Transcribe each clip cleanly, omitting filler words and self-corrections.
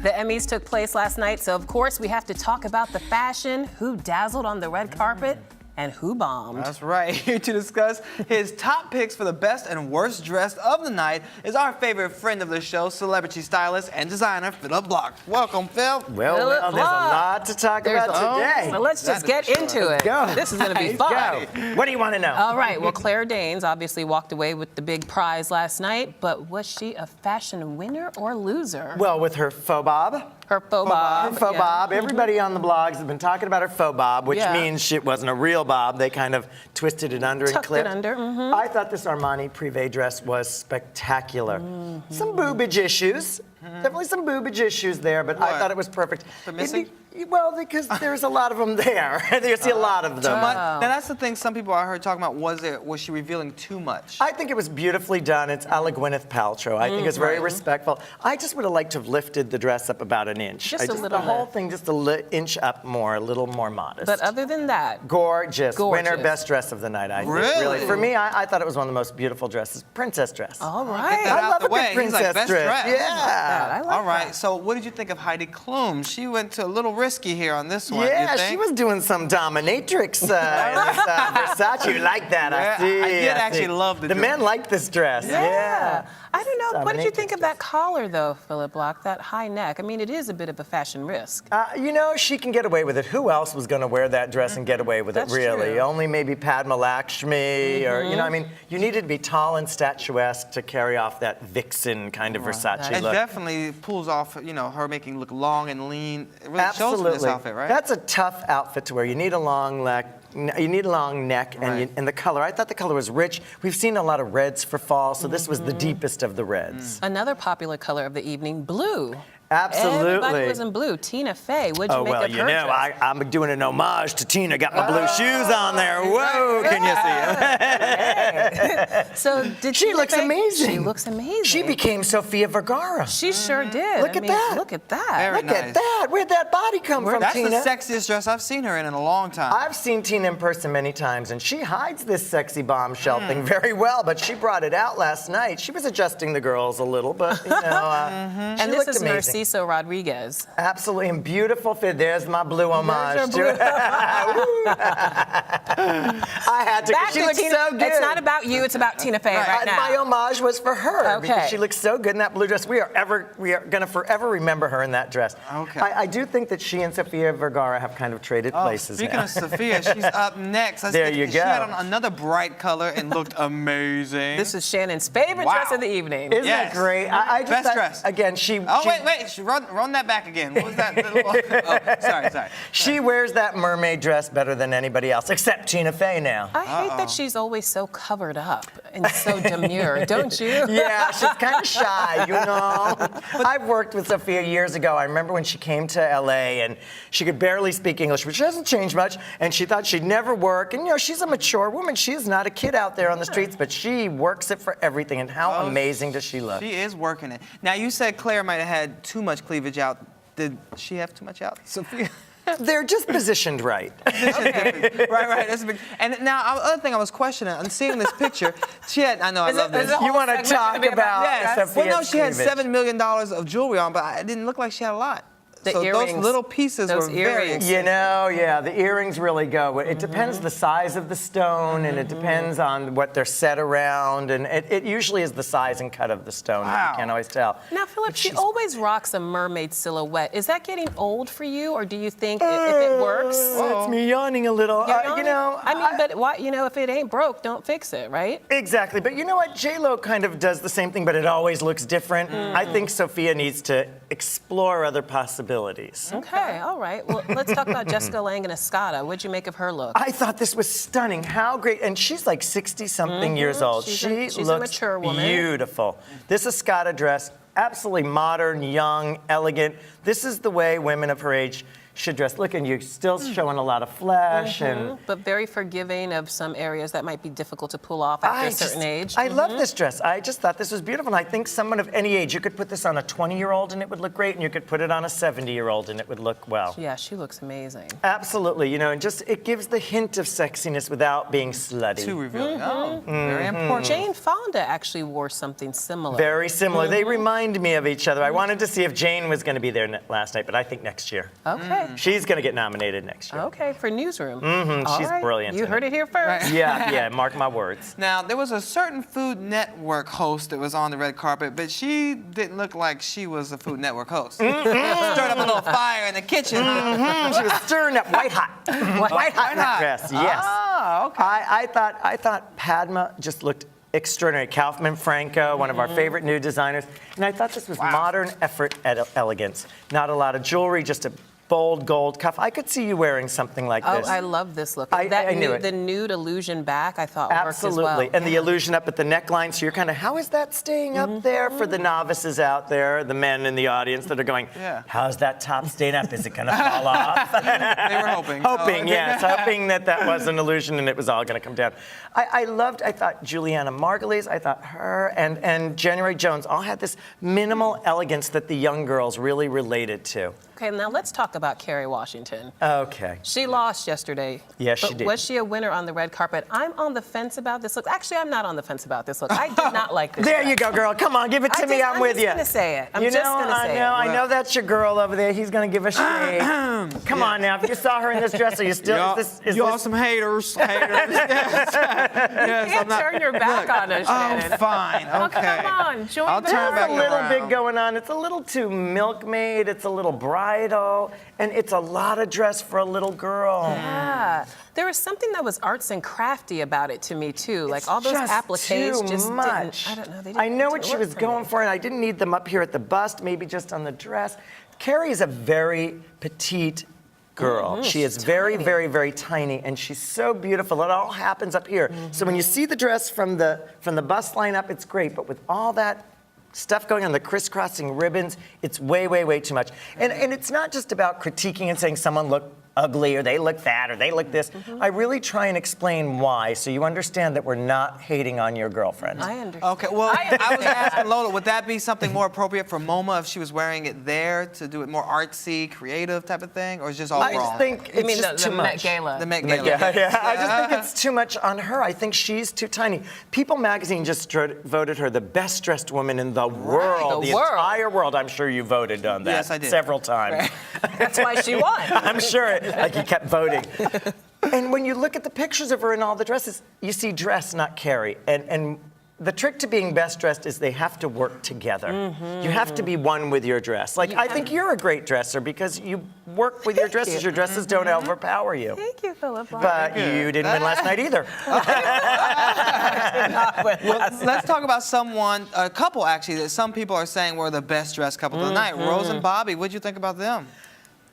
The Emmys took place last night, so of course we have to talk about the fashion, who dazzled on the red carpet, and who bombed. That's right. Here to discuss his top picks for the best and worst dressed of the night is our favorite friend of the show, celebrity stylist and designer, Philip Block. Welcome, Phil. Well, there's a lot to talk about today. So let's just get into it. Go. This is going to be fun. What do you want to know? All right. Well, Claire Danes obviously walked away with the big prize last night, but was she a fashion winner or loser? Well, with her faux bob. Her faux bob. Her faux bob. Everybody on the blogs have been talking about her faux bob, which means it wasn't a real bob. They kind of twisted it under and clipped. Tucked it under. I thought this Armani privé dress was spectacular. Some boobage issues. Definitely some boobage issues there, but I thought it was perfect. They're missing? Well, because there's a lot of them there. You see a lot of them. Now that's the thing some people I heard talking about, was she revealing too much? I think it was beautifully done. It's a la Gwyneth Paltrow. I think it's very respectful. I just would have liked to have lifted the dress up about an inch. Just a little The whole bit. thing just inch up more, a little more modest. But other than that, gorgeous. Winner, best dress of the night, I think. Really? For me, I thought it was one of the most beautiful dresses. Princess dress. all right. I love a good He's princess like, best dress. dress. Yeah. I like All right, that. so what did you think of Heidi Klum? She went to a little risky here on this one, Yeah, you think? she was doing some dominatrix in this, Versace. You like that, I see. I did actually love the The dress. men like this dress. Yeah. I don't know. What did you think Dominatrix of that collar, though, Philip Block? That high neck. I mean, it is a bit of a fashion risk. You know, she can get away with it. Who else was going to wear that dress and get away with That's it, really? true. Only maybe Padma Lakshmi or, you know, I mean, you needed to be tall and statuesque to carry off that vixen kind of Versace It look. definitely pulls off, you know, her making look long and lean. It really shows in this outfit, right? That's a tough outfit to wear. You need a long neck. You need a long neck, and the color. I thought the color was rich. We've seen a lot of reds for fall, so this was the deepest of the reds. Another popular color of the evening, blue. Absolutely. Everybody was in blue. Tina Fey, what'd you Oh, make well, of you her know, dress? I'm doing an homage to Tina. Got my blue shoes on there. Whoa, can you see them? So did She Tina looks Fey- amazing. She looks amazing. She became Sofia Vergara. She sure did. Look I at mean, that. Look at that. Very Look at nice. that. Where'd that body come from, That's Tina? the sexiest dress I've seen her in a long time. I've seen Tina in person many times, and she hides this sexy bombshell thing very well, but she brought it out last night. She was adjusting the girls a little, but, you know, she And this looked is amazing. Narciso Rodriguez. Absolutely, and beautiful fit. There's my blue homage your to blue. it. I had to, Back because she to looks Tina. so good. It's not about you. It's about Tina Fey right now. My homage was for her because Okay. she looks so good in that blue dress. We are going to forever remember her in that dress. Okay. I do think that she and Sofia Vergara have kind of traded places Speaking now. of Sophia, she's up next. There you She had go. on another bright color and looked amazing. This is Shannon's favorite dress of the evening. Isn't Yes. that great? I just Best thought- dress. Again, she. Oh, she, wait. Run that back again. What was that? Oh, sorry. She wears that mermaid dress better than anybody else, except Tina Fey now. I hate that she's always so covered up and so demure, don't you? Yeah, she's kind of shy, you know. I've worked with Sophia years ago. I remember when she came to LA and she could barely speak English, which hasn't changed much, and she thought she'd never work. And, you know, she's a mature woman. She is not a kid out there on the streets, but she works it for everything. And how amazing does she look? She is working it. Now, you said Claire might have had too much cleavage out. Did she have too much out, Sophia? They're just positioned right. Right. That's a big. And now, other thing I was questioning, I'm seeing this picture. She had. I know. I love this. You want to talk about Yes. Sophia's Well, no, she had cleavage. $7 million of jewelry on, but it didn't look like she had a lot. The so earrings, those little pieces those were very. earrings. You know, yeah, the earrings really go. It depends the size of the stone, and it depends on what they're set around, and it usually is the size and cut of the stone. That you can't always tell. Now, Philip, But she she's- always rocks a mermaid silhouette. Is that getting old for you, or do you think if it works? It's me yawning a little. You're You know, I mean, but why? You know, if it ain't broke, don't fix it, right? Exactly, but you know what? J-Lo kind of does the same thing, but it always looks different. I think Sophia needs to explore other possibilities. Okay, all right. Well, let's talk about Jessica Lange and Escada. What'd you make of her look? I thought this was stunning. How great. And she's like 60-something years old. She's She a looks mature woman. beautiful. This Escada dress, absolutely modern, young, elegant. This is the way women of her age should dress. Look, and you're still showing a lot of flesh and. But very forgiving of some areas that might be difficult to pull off after a certain age. I love this dress. I just thought this was beautiful. And I think someone of any age, you could put this on a 20-year-old and it would look great, and you could put it on a 70-year-old and it would look well. Yeah, she looks amazing. Absolutely, you know, and just it gives the hint of sexiness without being slutty. Too revealing. Oh, very important. Jane Fonda actually wore something similar. Very similar. They remind me of each other. I wanted to see if Jane was going to be there last night, but I think next year. Okay. She's going to get nominated next year. Okay, for Newsroom. She's brilliant. You in heard it here first. Yeah, mark my words. Now, there was a certain Food Network host that was on the red carpet, but she didn't look like she was a Food Network host. Stirred up a little fire in the kitchen. She was stirring up white hot. White hot in that dress, yes. Oh, okay. I thought Padma just looked extraordinary. Kaufman Franco, one of our favorite new designers. And I thought this was modern effort at elegance. Not a lot of jewelry, just a bold gold cuff. I could see you wearing something like this. Oh, I love this look. I knew it. The nude illusion back, I thought Absolutely. worked as well. And the illusion up at the neckline, so you're kind of, how is that staying up there for the novices out there, the men in the audience that are going, how's that top staying up? Is it going to fall off? They were hoping. Hoping, yes. Hoping that was an illusion and it was all going to come down. I thought Juliana Margulies, I thought her and January Jones all had this minimal elegance that the young girls really related to. Okay, now let's talk about Kerry Washington. Okay. She lost yesterday. Yes, she but did. Was she a winner on the red carpet? I'm on the fence about this look. Actually, I'm not on the fence about this look. I did not like this. There dress. you go, girl. Come on, give it to me. I'm with you. I'm just gonna say it. I'm you just know, gonna say it. I know that's your girl over there. He's gonna give a shade. Come on now. If you saw her in this dress, are you still? Y'all some haters. Yes. You can't turn your back on us, Shannon. Oh, fine. Okay. Oh, come on. Join I'll the turn There's back a little around. bit going on. It's a little too milkmaid. It's a little bridal, and it's a lot of dress for a little girl. Yeah. There was something that was arts and crafty about it to me, too. Like all those Just appliques too just much. didn't, I don't know. They didn't I know do what she work was for going me. for, and I didn't need them up here at the bust, maybe just on the dress. Carrie is a very petite girl. She is very, very, very tiny, and she's so beautiful. It all happens up here. So when you see the dress from the bust line up, it's great, but with all that stuff going on, the crisscrossing ribbons, it's way, way, way too much. And it's not just about critiquing and saying someone looked ugly or they look fat or they look this. I really try and explain why so you understand that we're not hating on your girlfriend. I understand. Okay, well, I was asking Lola, would that be something more appropriate for MoMA if she was wearing it there to do it more artsy, creative type of thing, or is it just all I wrong? just think You it's mean just the too Met much. Gala? The Met Gala. Yeah, I just think it's too much on her. I think she's too tiny. People magazine just voted her the best dressed woman in the world. The The world. entire world. I'm sure you voted on that Yes, I did. several times. That's why she won. I'm sure, like you kept voting. And when you look at the pictures of her in all the dresses, you see dress, not Carrie. And the trick to being best dressed is they have to work together. You have to be one with your dress. Like, I think you're a great dresser because you work with your dresses. Your dresses don't overpower you. Thank you, Philip. But you didn't win last night either. Well, let's talk about a couple actually, that some people are saying were the best dressed couple of the night. Rose and Bobby, what'd you think about them?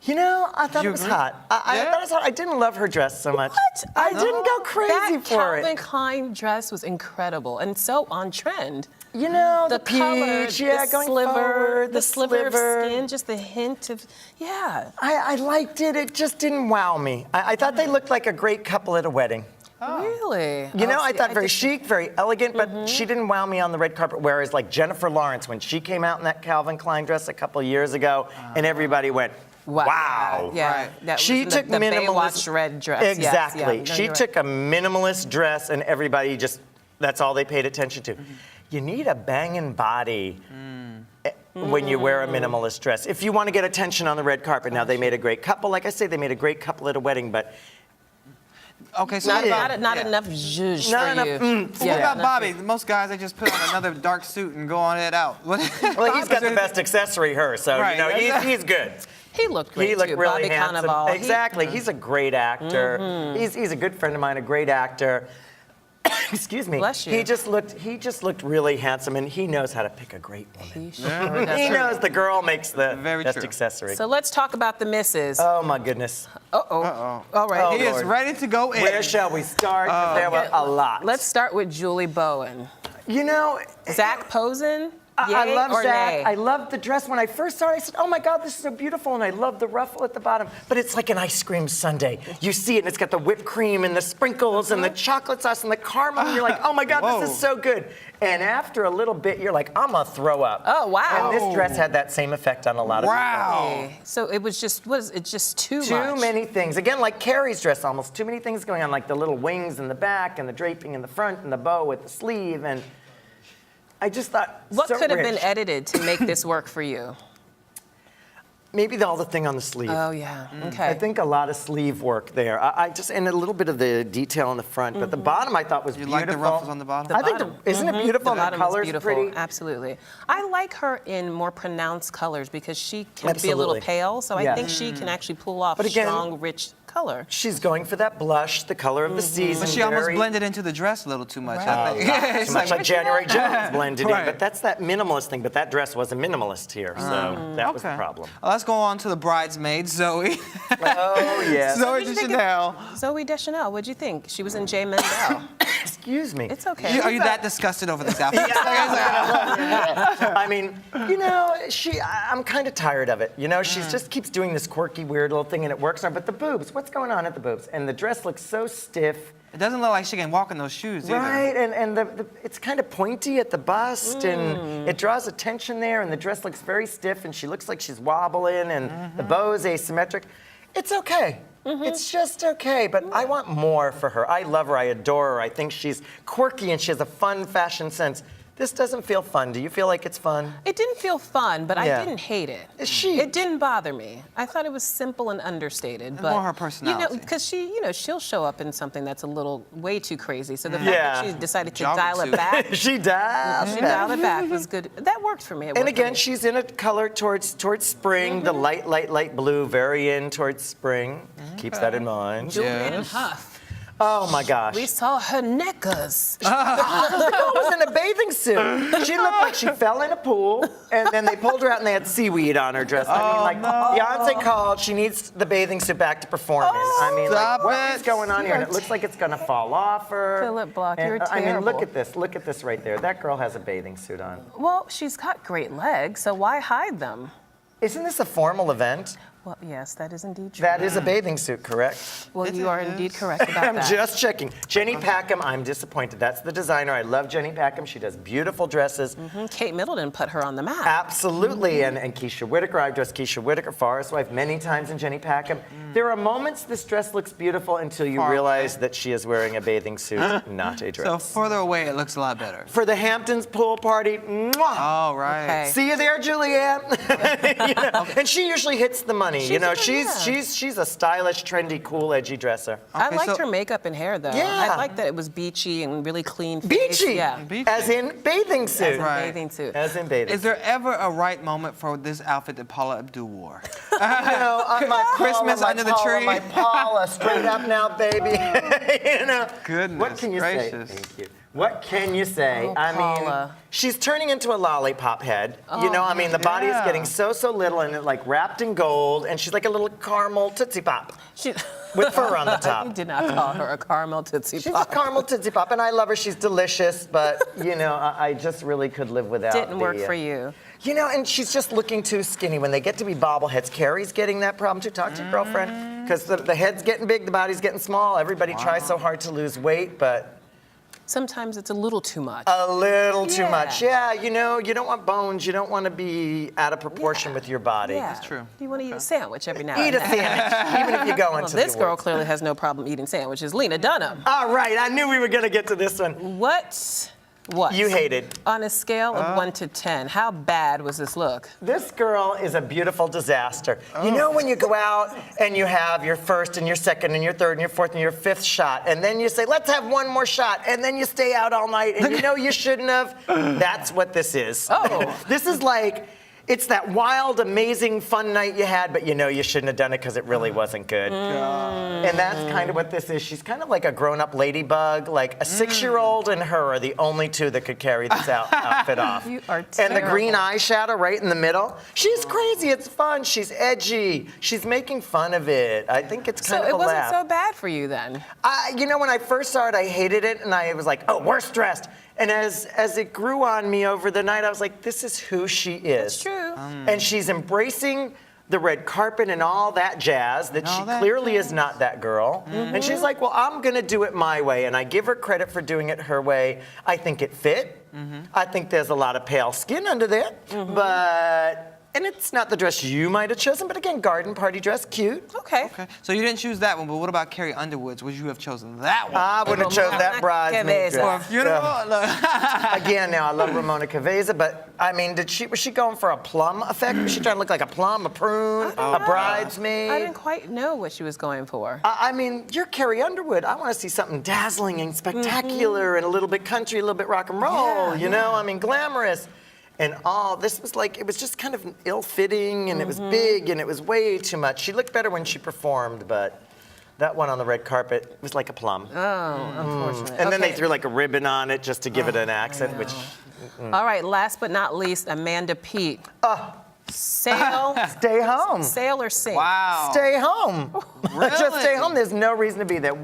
You know, I thought You it was agree? hot. I thought it was hot. I didn't love her dress so much. What? I didn't go crazy that for Calvin it. Klein dress was incredible and so on trend. You know, The peach, color, yeah, the going sliver, forward, the sliver of skin, just the hint of, yeah. I liked it. It just didn't wow me. I thought they looked like a great couple at a wedding. Really? You know, I see, thought very just- chic, very elegant, but she didn't wow me on the red carpet. Whereas, like Jennifer Lawrence, when she came out in that Calvin Klein dress a couple years ago, and everybody went, wow. Yeah. Right. That She was took the minimalist Baywatch red dress. Yes, Exactly. yeah. No, She you're took a minimalist dress, and everybody just that's all they paid attention to. You need a banging body when you wear a minimalist dress. If you want to get attention on the red carpet. Now they made a great couple. Like I say, they made a great couple at a wedding, but Okay, so Not, what about, not yeah. enough zhuzh Not for enough you. oomph. What about Bobby? Most guys, they just put on another dark suit and go on it out. well, he's got the best accessory, her. So Right, you know right. he's good. He looked great He looked too. really Bobby handsome. Cannavale. Exactly. He's a great actor. He's a good friend of mine, a great actor. Excuse me. Bless you. He just looked really handsome, and he knows how to pick a great woman. He sure does. He knows the girl makes the Very best true. accessory. So let's talk about the misses. Oh my goodness. Uh-oh. All right. Oh, He is Lord. ready to go in. Where shall we start? 'Cause there were a lot. Let's start with Julie Bowen. You know, Zach Posen. I Yay love or Zach. nay? I loved the dress. When I first saw it, I said, oh my God, this is so beautiful. And I love the ruffle at the bottom. But it's like an ice cream sundae. You see it, and it's got the whipped cream and the sprinkles and the chocolate sauce and the caramel. And you're like, oh my God, this is so good. And after a little bit, you're like, I'm going to throw up. Oh, wow. And this dress had that same effect on a lot of people. Okay. So it was just, was it just too much? Too many things. Again, like Carrie's dress, almost too many things going on, like the little wings in the back and the draping in the front and the bow at the sleeve. And I just thought, What so could have rich. been edited to make this work for you? Maybe all the thing on the sleeve. Oh, yeah. Okay. I think a lot of sleeve work there. I just, and a little bit of the detail on the front, but the bottom I thought was You beautiful. like the ruffles on the bottom? I think, bottom. isn't it beautiful? The And the bottom is color's beautiful. pretty. Absolutely. I like her in more pronounced colors because she can be a little Absolutely. pale, so I Yeah. think she can actually pull off But again- strong, rich color. She's going for that blush, the color of the season. But she almost very- blended into the dress a little too much, Right. I think. Too much like January Jones blended Right. in, but that's that minimalist thing. But that dress wasn't minimalist here, so that was the problem. Let's go on to the bridesmaid, Zoe. Oh yes. Zoe did you think Deschanel. Zoe Deschanel, what'd you think? She was in Jay Mendel. Excuse me. It's okay. Are you that disgusted over this outfit? I mean, you know, I'm kind of tired of it. You know, she just keeps doing this quirky, weird little thing, and it works on her. But the boobs, what's going on at the boobs? And the dress looks so stiff. It doesn't look like she can walk in those shoes either. Right, and it's kind of pointy at the bust, and it draws attention there, and the dress looks very stiff, and she looks like she's wobbling, and the bow's asymmetric. It's okay. It's just okay, but I want more for her. I love her, I adore her, I think she's quirky, and she has a fun fashion sense. This doesn't feel fun. Do you feel like it's fun? It didn't feel fun, but Yeah. I didn't hate it. It's chic. It didn't bother me. I thought it was simple and understated. But more her personality. You know, because she'll show up in something that's a little way too crazy. So the fact Yeah. that she decided to Jogging dial it suit. back, She does. she dialed it back was good. That worked for me. It And worked for again, me. she's in a color towards spring, the light blue, very in towards spring. Keeps that in mind. Julian Huff. Oh my gosh. We saw her neckers. The girl was in a bathing suit. She looked like she fell in a pool, and then they pulled her out and they had seaweed on her dress. I mean, like, Beyonce called, she needs the bathing suit back to perform in. I mean, Stop like, what it. is going on here? And it looks like it's gonna fall off her. Philip Block, And, you're I mean, look terrible. at this right there. That girl has a bathing suit on. Well, she's got great legs, so why hide them? Isn't this a formal event? Well, yes, that is indeed true. That is a bathing suit, correct? Well, you are indeed correct about I'm that. just checking. Jenny Packham, I'm disappointed. That's the designer. I love Jenny Packham. She does beautiful dresses. Kate Middleton put her on the map. Absolutely. And Keisha Whitaker, I've dressed Keisha Whitaker, Forrest Wife, many times in Jenny Packham. There are moments this dress looks beautiful until you Far realize away. that she is wearing a bathing suit, not a dress. So further away, it looks a lot better. For the Hamptons pool party, mwah! Oh, right. Okay. See you there, Julianne. You know, and she usually hits the money. You know, She's she's a stylish, trendy, cool, edgy dresser. I Okay, liked so- her makeup and hair, though. Yeah. I liked that it was beachy and really clean face. Beachy, Yeah. Beachy. as in bathing suit. As a Right. bathing suit. As in bathing Is there ever a right moment for this outfit that Paula Abdul wore? You know, my Christmas Paula, under the my Paula, tree. My Paula, straight up now, baby. You know. Goodness What can you gracious. say? Thank you. What can you say? Oh, I mean, Paula. she's turning into a lollipop head. You know, I mean, the body is yeah. getting so little and it like wrapped in gold, and she's like a little caramel Tootsie Pop She, with fur on the you top. did not call her a caramel Tootsie She's Pop. a caramel Tootsie Pop, and I love her. She's delicious, but you know, I just really could live without. Didn't work the, for you. You know, and she's just looking too skinny. When they get to be bobbleheads, Carrie's getting that problem too. Talk to your girlfriend, because the head's getting big, the body's getting small. Everybody tries so hard to lose weight, but Sometimes it's a little too much. a little too Yeah. much. Yeah, you know, you don't want bones. You don't want to be out of proportion with your body. Yeah. That's true. You want to eat a sandwich every now Eat and a then. sandwich, even if you go Well, into this the girl woods. clearly has no problem eating sandwiches. Lena Dunham. All right, I knew we were going to get to this one. What? You hated. On a scale of 1 to 10, how bad was this look? This girl is a beautiful disaster. You know when you go out and you have your first and your second and your third and your fourth and your fifth shot, and then you say, let's have one more shot, and then you stay out all night, and you know you shouldn't have? That's what this is. Oh. This is like, it's that wild, amazing, fun night you had, but you know you shouldn't have done it because it really wasn't good. And that's kind of what this is. She's kind of like a grown-up ladybug. Like a 6-year-old and her are the only two that could carry this outfit off. You are And the green terrible. eyeshadow right in the middle. She's crazy. It's fun. She's edgy. She's making fun of it. I think it's kind So of it a wasn't laugh. so bad for you then. You know, when I first saw it, I hated it, and I was like, oh, worst dressed. And as it grew on me over the night, I was like, this is who she is. That's true. And she's embracing the red carpet and all that jazz that she clearly is not that girl. And she's like, well, I'm going to do it my way. And I give her credit for doing it her way. I think it fit. I think there's a lot of pale skin under there. And it's not the dress you might have chosen, but again, garden party dress, cute. Okay. So you didn't choose that one, but what about Carrie Underwood's? Would you have chosen that one? I would have chosen that bridesmaid Cabeza. For a dress. funeral? Again, now I love Ramona Cabeza, but I mean, was she going for a plum effect? Was she trying to look like a plum, a prune, a bridesmaid? I didn't quite know what she was going for. I mean, you're Carrie Underwood. I want to see something dazzling and spectacular and a little bit country, a little bit rock and roll, you know? I mean, glamorous. And all this was like, it was just kind of ill-fitting, and it was big, and it was way too much. She looked better when she performed, but that one on the red carpet was like a plum. Oh, unfortunate. And then they Okay. threw like a ribbon on it just to give it an accent, which... All right, last but not least, Amanda Peet. Sail, Stay home. sail or sink? Wow. Stay home. Just stay Really? home. There's no reason to be there.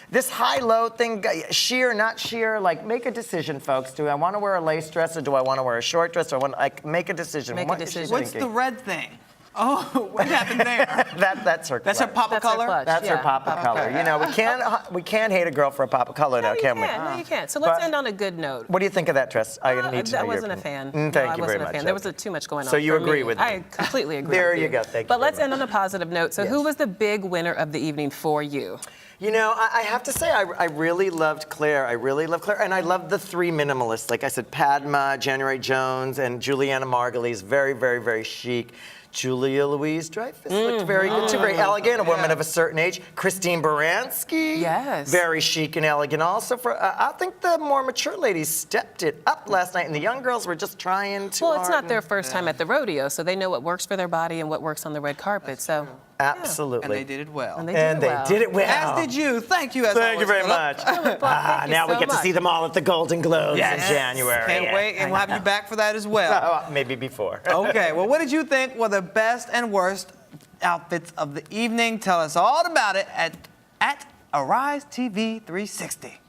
This high-low thing, sheer, not sheer, like, make a decision, folks. Do I want to wear a lace dress or do I want to wear a short dress? Or make a decision. Make a What is she decision. What's the thinking? red thing? Oh, what happened there? That's her. That's her clutch. pop of That's her color? clutch. That's her Yeah, pop of color. color. You know, we can't hate a girl for a pop of color now, No, you can we? can't. No, you can't. So let's But- end on a good note. What do you think of that dress? I need to know I your wasn't a opinion. fan. Thank No, you I wasn't very a much. fan. There was too much going on. So you for agree me. with me? I completely agree. There with you go. Thank you But very let's end much. on a positive note. So Yes. who was the big winner of the evening for you? You know, I have to say, I really loved Claire. I really loved Claire. And I loved the three minimalists. Like I said, Padma, January Jones, and Juliana Margulies. Very, very, very chic. Julia Louise-Dreyfus looked very good too. Very elegant, a woman of a certain age. Christine Baranski. Yes. Very chic and elegant also. I think the more mature ladies stepped it up last night, and the young girls were just trying to. Well, it's not their first time at the rodeo, so they know what works for their body and what works on the red carpet. So Absolutely. And they did it well. And they did it well. well. As did you. Thank you, as Thank you always, very Philip. much. Thank you Now we so get to see much. them all at the Golden Globes in January. Can't wait, and we'll have you back for that as well. Maybe before. Okay, well, what did you think were the best and worst outfits of the evening? Tell us all about it at Arise TV 360.